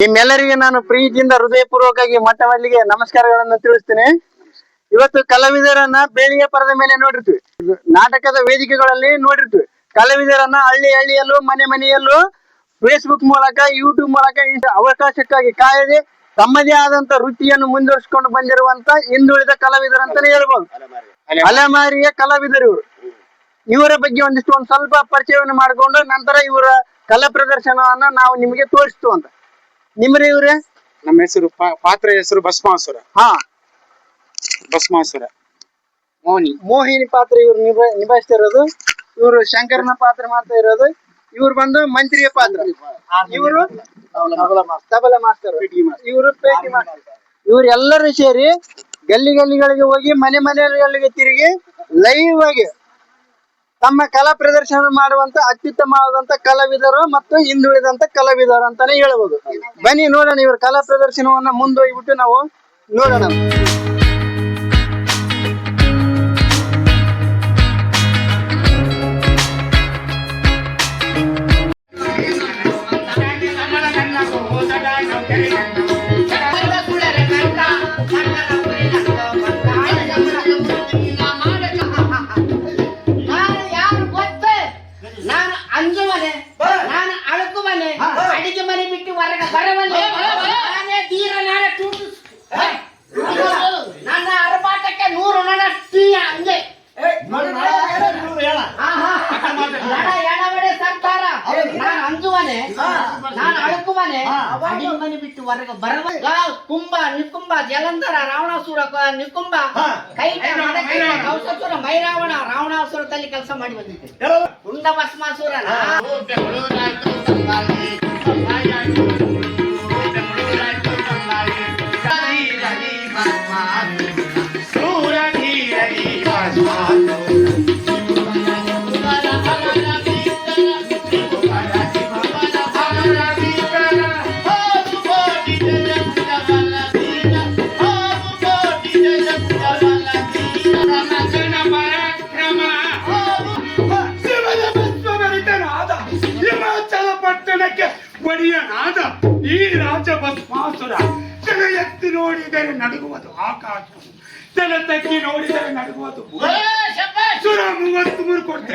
ನಿಮ್ಮೆಲ್ಲರಿಗೆ ನಾನು ಪ್ರೀತಿಯಿಂದ ಹೃದಯಪೂರ್ವಕವಾಗಿ ಮೊಟ್ಟಮೊದಲಿಗೆ ನಮಸ್ಕಾರಗಳನ್ನು ತಿಳಿಸ್ತೇನೆ. ಇವತ್ತು ಕಲಾವಿದರನ್ನ ಬೇಲಿಗೆ ಪರದ ಮೇಲೆ ನೋಡಿರ್ತೀವಿ, ನಾಟಕದ ವೇದಿಕೆಗಳಲ್ಲಿ ನೋಡಿರ್ತೀವಿ. ಕಲಾವಿದರನ್ನ ಹಳ್ಳಿಯಲ್ಲೂ ಮನೆಯಲ್ಲೂ ಫೇಸ್ಬುಕ್ ಮೂಲಕ ಯೂಟ್ಯೂಬ್ ಮೂಲಕ ಅವಕಾಶಕ್ಕಾಗಿ ಕಾಯದೆ ತಮ್ಮದೇ ಆದಂತ ವೃತ್ತಿಯನ್ನು ಮುಂದುವರಿಸಿಕೊಂಡು ಬಂದಿರುವಂತ ಹಿಂದುಳಿದ ಕಲಾವಿದರಂತಾನೆ ಹೇಳ್ಬೋದು. ಅಲೆಮಾರಿಯ ಕಲಾವಿದರು ಇವರ ಬಗ್ಗೆ ಒಂದ್ ಸ್ವಲ್ಪ ಪರಿಚಯವನ್ನು ಮಾಡಿಕೊಂಡು ನಂತರ ಇವರ ಕಲಾ ಪ್ರದರ್ಶನವನ್ನ ನಾವು ನಿಮಗೆ ತೋರಿಸ್ತು ಅಂತ. ನಿಮ್ರಿ ಇವ್ರೆ? ನಮ್ಮ ಹೆಸರು ಪಾತ್ರ ಹೆಸರು ಭಸ್ಮಾಸುರ. ಭಸ್ಮಾಸುರ ಮೋಹಿನಿ ಪಾತ್ರ ಇವ್ರು ನಿಭಾಯಿಸ್ತಾ ಇರೋದು. ಇವರು ಶಂಕರನ ಪಾತ್ರ ಮಾಡ್ತಾ ಇರೋದು. ಇವ್ರು ಬಂದು ಮಂತ್ರಿಯ ಪಾತ್ರ. ಇವರು ತಬಲ ಮಾಸ್ತರ್. ಇವರು ಪೇಟಿ ಮಾಸ್ತರ್. ಇವರೆಲ್ಲರೂ ಸೇರಿ ಗಲ್ಲಿಗಳಿಗೆ ಹೋಗಿ ಮನೆಗಳಿಗೆ ತಿರುಗಿ ಲೈವ್ ಆಗಿ ತಮ್ಮ ಕಲಾ ಪ್ರದರ್ಶನ ಮಾಡುವಂತ ಅತ್ಯುತ್ತಮವಾದಂತ ಕಲಾವಿದರು ಮತ್ತು ಹಿಂದುಳಿದಂತ ಕಲಾವಿದರು ಅಂತಾನೆ ಹೇಳ್ಬೋದು. ಬನ್ನಿ ನೋಡೋಣ ಇವ್ರ ಕಲಾ ಪ್ರದರ್ಶನವನ್ನ ಮುಂದೋಗ್ಬಿಟ್ಟು ನಾವು ನೋಡೋಣ. ಅಡಿಗೆ ಮನೆ ಬಿಟ್ಟು ಹೊರಗೆ ಬರವಲ್ಲೇ ನನ್ನ ಅರಪಾಟಕ್ಕೆ 100 ನನ್ನ ಹಂಗೆ ಎಡಬಡೆ ಸರ್ಕಾರ. ನಾನು ಅಂಜುವನೆ, ನಾನು ಅಳುಕುವನೆ, ಅಡಿಗೆ ಮನೆ ಬಿಟ್ಟು ಹೊರಗೆ ಬರವಲ್ಲ. ಕುಂಭ ನಿಕುಂಭ ಜಲಂಧರ ರಾವಣಾಸುರ ನಿಕುಂಭ ಕೈಟ ಕೌಸಸುರ ಮೈರಾವಣ ರಾವಣಾಸುರದಲ್ಲಿ ಕೆಲಸ ಮಾಡಿ ಬಂದಿದ್ದೆ. ಕುಂಡ ಭಸ್ಮಾಸುರ ಒಡೆಯನಾದ ಈ ರಾಜ ಭಸ್ಮಾಸುರ. ಜನ ಎತ್ತಿ ನೋಡಿದರೆ ನಡುಗುವುದು ಆಕಾಶ, ಜನ ತಗ್ಗಿ ನೋಡಿದರೆ ನಡುಗುವುದು ಸುರ. 33 ಕೋಟಿ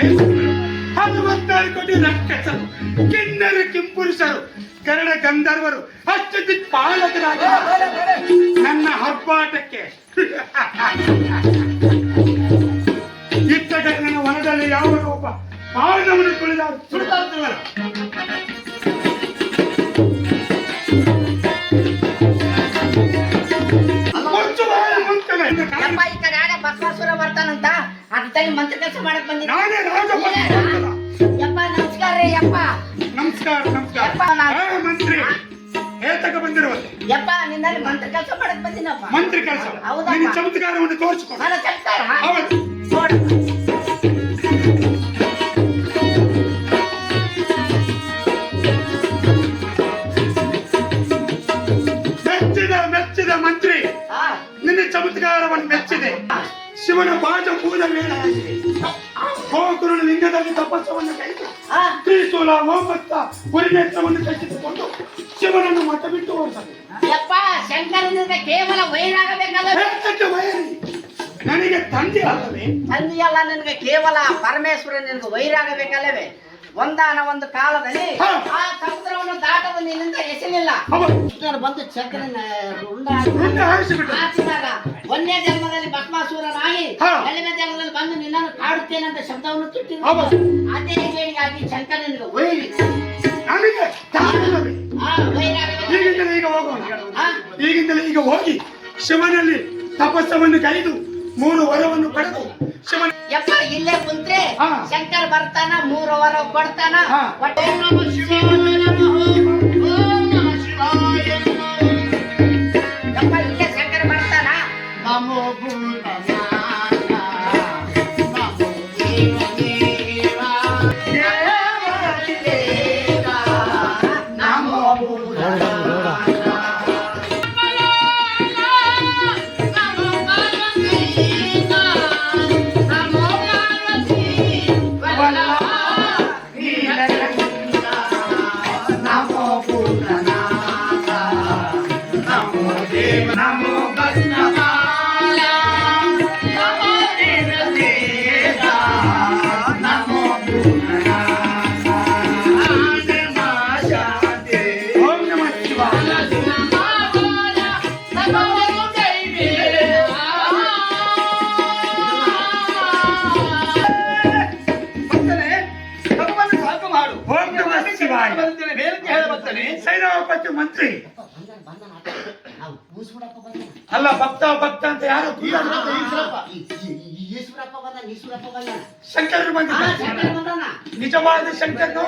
16 ಕೋಟಿ ರಕ್ಷಸರು, ಕಿನ್ನರು ಕಿಂಪುರುಷರು, ಗರಡ ಗಂಧರ್ವರು, ಅಷ್ಟದಿಕ್ಪಾಲಕರಾದ ನನ್ನ ಹಬ್ಬಾಟಕ್ಕೆ ಇತ್ತ ಕಡೆ ನನ್ನ ವನದಲ್ಲಿ ಯಾವ ಒಬ್ಬ ಮಾನವನು ತುಳಿದ ಸುಡ್ತಾರ. ಈ ಕಡೆ ಭಸ್ಮಾಸುರ ಬರ್ತಾನಂತ ಅದ್ರಲ್ಲಿ ಮಂತ್ರ ಕೆಲಸ ಮಾಡಕ್ ಬಂದಿದ್ದೆ. ಯಪ್ಪ ನಮಸ್ಕಾರ ರೀ. ಯಪ್ಪ ನಮಸ್ಕಾರ ಮಂತ್ರಿ ಏತಕ ಬಂದಿರುವುದು? ಯಪ್ಪ ನಿನ್ನಲ್ಲಿ ಮಂತ್ರ ಕೆಲಸ ಮಾಡಕ್ ಬಂದಿನಪ್ಪ. ಮಂತ್ರಿ ಕೆಲಸ? ನಿನ್ನ ಚಮತ್ಕಾರವನ್ನು ತೋರಿಸಿಕೊಡು. ನನ್ನ ಚಮತ್ಕಾರ ಹೌದು. ಮೆಚ್ಚಿದ ಮಂತ್ರಿ, ನಿನ್ನ ಚಮತ್ಕಾರವನ್ನು ಮೆಚ್ಚಿದೆ. ಶಿವನ ಬಾಜ ಪೂಜ ವೇಳೆಯಾಗಿದೆ. ಗೋಕುರುಣ ಲಿಂಗದಲ್ಲಿ ತಪಸ್ಸವನ್ನು ಕೈದು ತ್ರಿಶೂಲ ಹೋಮಸ್ತ ಪುರಿನೇತ್ರವನ್ನು ಕಟ್ಟಿಸಿಕೊಂಡು ಶಿವನನ್ನು ಮತ ಬಿಟ್ಟು ಓಡಿಸಬೇಕು. ಯಪ್ಪ ಶಂಕರನಿಂದ ಕೇವಲ ವೈರಾಗಬೇಕಲ್ಲ. ನನಗೆ ತಂದೆ ಅಲ್ಲವೇ? ತಂದೆಯಲ್ಲ, ನಿನಗೆ ಕೇವಲ ಪರಮೇಶ್ವರ ನಿನಗೆ ವೈರಾಗಬೇಕಲ್ಲವೇ? ಒಂದು ಕಾಲದಲ್ಲಿ ಆ ಸಮುದ್ರವನ್ನು ದಾಟದ ನಿನ್ನಿಂದ ಎಸೆಲಿಲ್ಲ. ಬಂದು ಚಕ್ರನ ಹಾಕಿದಾಗ ಒಂದೇ ಜನ್ಮದಲ್ಲಿ ಭಸ್ಮಾಸುರನಾಗಿ ಎರಡನೇ ಜನ್ಮದಲ್ಲಿ ಬಂದು ನಿನ್ನನ್ನು ಕಾಡುತ್ತೇನೆ ಅಂತ ಶಬ್ದವನ್ನು ತುಟ್ಟಿದ್ರು. ಅದೇ ಕೇಳಿಗಾಗಿ ಶಂಕರನಿಗೆ ವೈರಿ. ಈಗಿಂದಲೇ ಈಗ ಹೋಗಿ ಶಿವನಲ್ಲಿ ತಪಸ್ಸವನ್ನು ಕೈದು 3 ವರವನ್ನು ಪಡೆದು ಶಿವನ. ಯಪ್ಪ ಇಲ್ಲೇ ಕುಂತ್ರೆ ಶಂಕರ್ ಬರ್ತಾನ, 3 ವರ ಕೊಡ್ತಾನ. ಯಪ್ಪ ಇಲ್ಲೇ ಶಂಕರ್ ಬರ್ತಾನ. ನಮೋ ದೇವ ನಮೋ ಭಕ್ತಮಾಲ ನಮೋ ದೇವ ನಮೋ ಪೂರ್ಣನಾಥ ನಮೋ ಶಾಂತಿ ಓಂ ನಮಃ ಶಿವಾಯ ಓಂ ನಮಃ ಶಿವಾಯ ಸೈನಾಪತಿ ಮಂತ್ರಿ ನಾವು ಕೂಸ್ಬಿಡಪ್ಪ ಬಂದ ಅಲ್ಲ ಭಕ್ತ ಅಂತ ಯಾರು ಈಶ್ವರಪ್ಪ ಬಂದ ಈಶ್ವರಪ್ಪ ಬಂದ ಶಂಕರರು ಬಂದಿದ್ದಾರೆ ಶಂಕರ ಬಂದನ ನಿಜವಾದ ಶಂಕರನು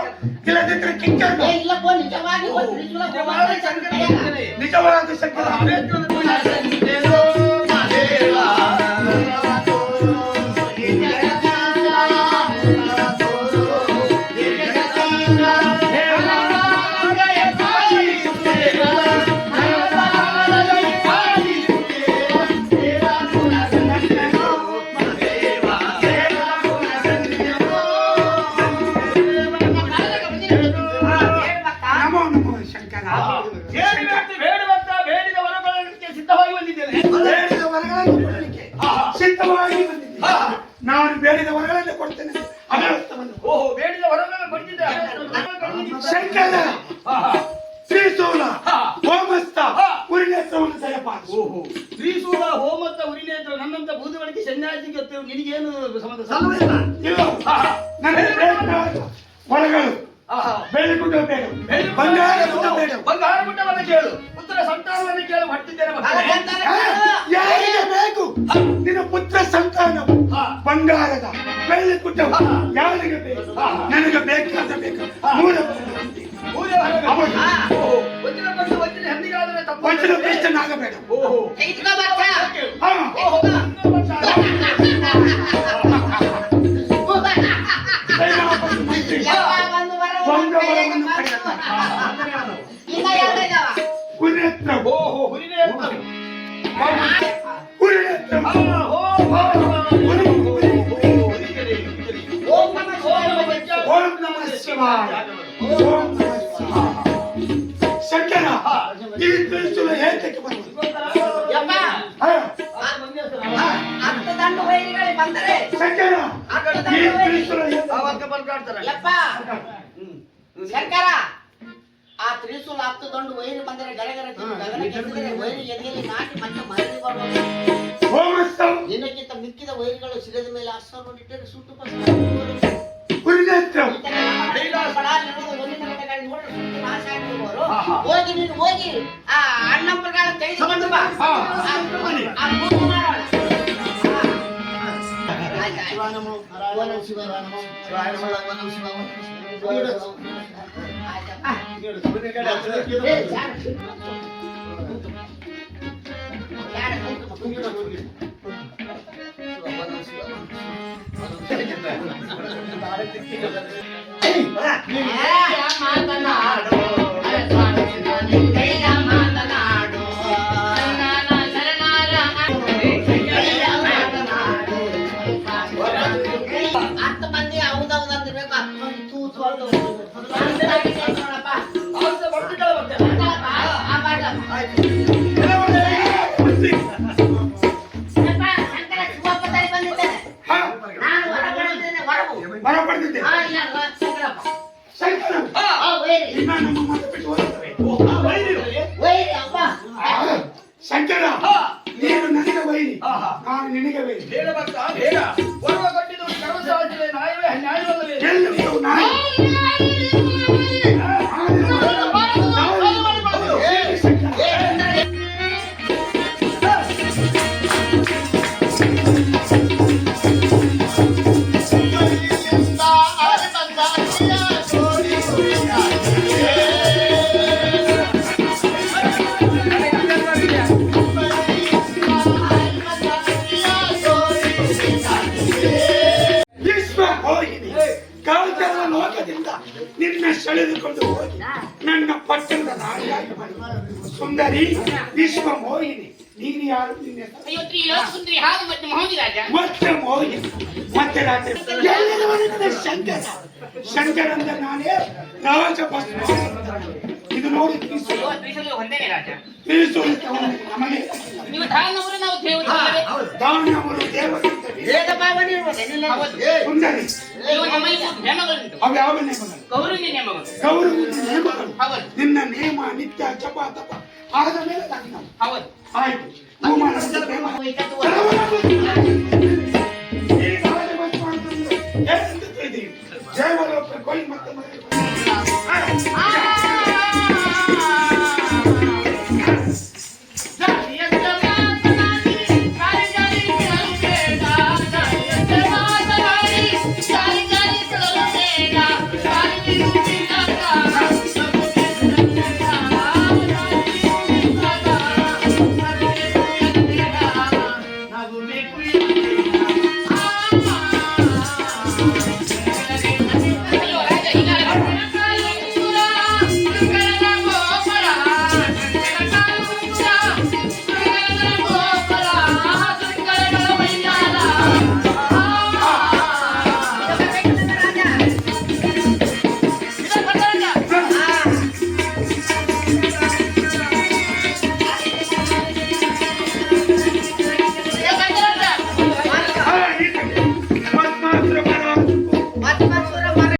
ಇಲ್ಲದಿದ್ರೆ ಕಿಂಕರನು ಏ ಇಲ್ಲಪ್ಪ ನಿಜವಾಗಿ ನಿಜವಾದ ಶಂಕರ ನಮೋ ನಮೋ ಶಂಕರ ಬೇಡಿದ ವರಗಳಿಗೆ ಸಿದ್ಧವಾಗಿ ಬಂದಿದ್ದೇನೆ. ಬೇಡಿದ ವರಗಳನ್ನು ಕೊಡಲಿಕ್ಕೆ ಸಿದ್ಧವಾಗಿ ಬಂದಿದ್ದೀನಿ ನಾನು ಬೇಡಿದ ವರಗಳನ್ನು ಕೊಡ್ತೇನೆ ಅನರ್ಥವನ್ನು ಓಹೋ, ಬೇಡಿದ ವರಗಳನ್ನು ಕೊಟ್ಟಿದ್ದೆ. ಶಂಕರ ತ್ರಿಶೂಲ ಹೋಮಸ್ತ ಉರಿನೇತ್ರವನ್ನು ದಯಪಾಲಿಸು ಓಹೋ, ತ್ರಿಶೂಲ ಹೋಮತ್ತ ಉರಿನೇತ್ರ ನನ್ನಂತ ಭೂತಗಳಿಗೆ ಸನ್ಯಾಸಿಗೆ ನಿನಗೇನು ಸಂಬಂಧ? ಇಲ್ಲ ನನಗೆ ಬೇಕಾದ ವರಗಳು ಬೆಳ್ಳಿಗುಡ್ಡ ಬೇಡ ಬಂಗಾರ ಗುಡ್ಡ ಬೇಡ ಬಂಗಾರ ಗುಡ್ಡವನ್ನು ಕೇಳು, ಪುತ್ರ ಸಂತಾನವನ್ನು ಕೇಳು, ಹೊಟ್ಟಿದ್ದೇನೆ ಮಕ್ಕಳೇ. ಯಾರಿಗೆ ಬೇಕು ನಿನ್ನ ಪುತ್ರ ಸಂತಾನ ಬಂಗಾರದ ಬೆಳ್ಳಿ ಗುಡ್ಡವು ಯಾರಿಗೆ ಬೇಕು ನನಗೆ ಬೇಕಾದ ಬೇಕು ಮೂಲ ಪೂಜೆ ಮಾಡಬೇಕು. ಹೌದು. ಓಹೋ, ವಜ್ರ ಕೊಟ್ಟು ವಜ್ರ ಹೆಂದಿಗಾದರೆ ತಪ್ಪು. ವಜ್ರ ಭ್ರಷ್ಟನಾಗಬೇಡ ಓಹೋ, ಹಾ ಓಹೋ, ಸೈನಾಪತಿ ಮಂತ್ರಿ ಬಂಗವರವನ್ನು ಪಡೆದ ಕುರಿನೇತ್ರ ಓಹೋ, ಹುರಿನೇತ್ರ. ಕುರಿನೇತ್ರ ಓಂ ನಮಃ ಶಿವಾಯ. ಓಂ ನಮಃ ಶಿವಾಯ ಓಂ ನಮಃ ಶಿವಾಯ ಶಂಕರ ಈ ತ್ರಿಶೂಲ ಏತಕ್ಕೆ ಬಂತು ಯಪ್ಪ ಹಾ, ಹತ್ತು ದಂಡು ವೈರಿಗಳು ಬಂದರೆ ಶಂಕರ ಈ ತ್ರಿಶೂಲ ಏತಕ್ಕೆ ಆವಾಗ ಬರ್ಕಾಡ್ತಾರೆ. ಯಪ್ಪ ಶಂಕರ ಆ ತ್ರಿಶೂಲ ಹತ್ತು ದಂಡು ವೈರಿ ಬಂದರೆ ಗರಗರ ಗಗನ ಕೆತ್ತಿದರೆ ವೈರಿ ಎದೆಯಲ್ಲಿ ನಾಟಿ ಮತ್ತೆ ಮರಳಿ ಬರುವುದು. ಹೋಮಸ್ತ ನಿನ್ನಕ್ಕಿಂತ ಮಿಕ್ಕಿದ ವೈರಿಗಳು ಶಿರದ ಮೇಲೆ ಅಸ್ತ್ರವನ್ನಿಟ್ಟರೆ ಸುಟ್ಟು ಕುರಿನೇತ್ರ ಹೋಗಿ ನೀನು ಹೋಗಿ ಆ ಅಣ್ಣಪ್ಪಗಳ ತೆಗೆದುಕೊಂಡು ಬಾ. ಆ ಪೂಜೆ ಮಾಡೋಣ. ಹತ್ತು ಮಂದಿ ಹೌದೌದು ಅಂದಿರ್ಬೇಕು, ಹತ್ತು ಮಂದಿ ತೂತು ಹೊರಟು ನೋಡಪ್ಪ. ಶಂಕರ ಶಿವಪ್ಪ ತಲೆ ಬಂದಿದ್ದೇನೆ, ನಾನು ಹೊರ ಬಂದಿದ್ದೇನೆ, ಹೊರಗು. ಬರ ಪಡೆದಿದ್ದೆ ಶಂಕರಪ್ಪ ಶಂಕರ ವೈರಿ ಇನ್ನ ನಮ್ಮ ಮತ ಬಿಟ್ಟು ಹೋಗುತ್ತವೆ ವೈರಿ ಅಪ್ಪ. ಶಂಕರ ನೀನು ನನಗೆ ವೈರಿ ನಾನು ನಿನಗೆ ವೈರಿ ಬೇಡ ಭಕ್ತ, ಬೇಡ. ವರವ ಕೊಟ್ಟಿದ್ದು ಕರ್ಮಸಾಧ್ಯತೆ ನ್ಯಾಯವೇ ನ್ಯಾಯವಲ್ಲವೇ? ಎಲ್ಲರೂ ನಾನು ಕಾಲ್ಕರ ಲೋಕದಿಂದ ನಿನ್ನ ಸೆಳೆದುಕೊಂಡು ಹೋಗಿ ನನ್ನ ಪಟ್ಟಣದ ರಾಣಿಯಾಗಿ ಮಾಡಿ ಸುಂದರಿ ವಿಶ್ವ ಮೋಹಿನಿ ನೀನು ಯಾರು ನಿನ್ನ ಮತ್ತೆ ಮೋಹಿನಿ ಮತ್ತೆ ರಾತ್ರಿ ಎಲ್ಲದವರೆಗೂ ಶಂಕರ ಶಂಕರ ಅಂದ್ರೆ ನಾನೇ ರಾಜ ಭಸ್ಮ ಇದು ನೋಡಿ ಒಂದೇನೆ ರಾಜ ತಿಳಿಸುವಂತೆ ನಮಗೆ ನೀವು ದಾನವರು ನಾವು ದೇವತೆ ದಾನವರು ದೇವತೆ ಭೇದ ಭಾವ ನಿರ್ವಹಣೆ ಸುಂದರಿ ನೀವು ನಮ್ಮಲ್ಲಿ ನೇಮಗಳುಂಟು ಅವು ಯಾವ ನೇಮಗಳು ಗೌರವ ನೇಮಗಳು ಗೌರವ ನೇಮಗಳು ಹೌದು ನಿನ್ನ ನೇಮ ನಿತ್ಯ ಜಪ ತಪ ಆದ ಮೇಲೆ ಲಗ್ನ ಹೌದು ಆಯ್ತು ಹೂಮಾನ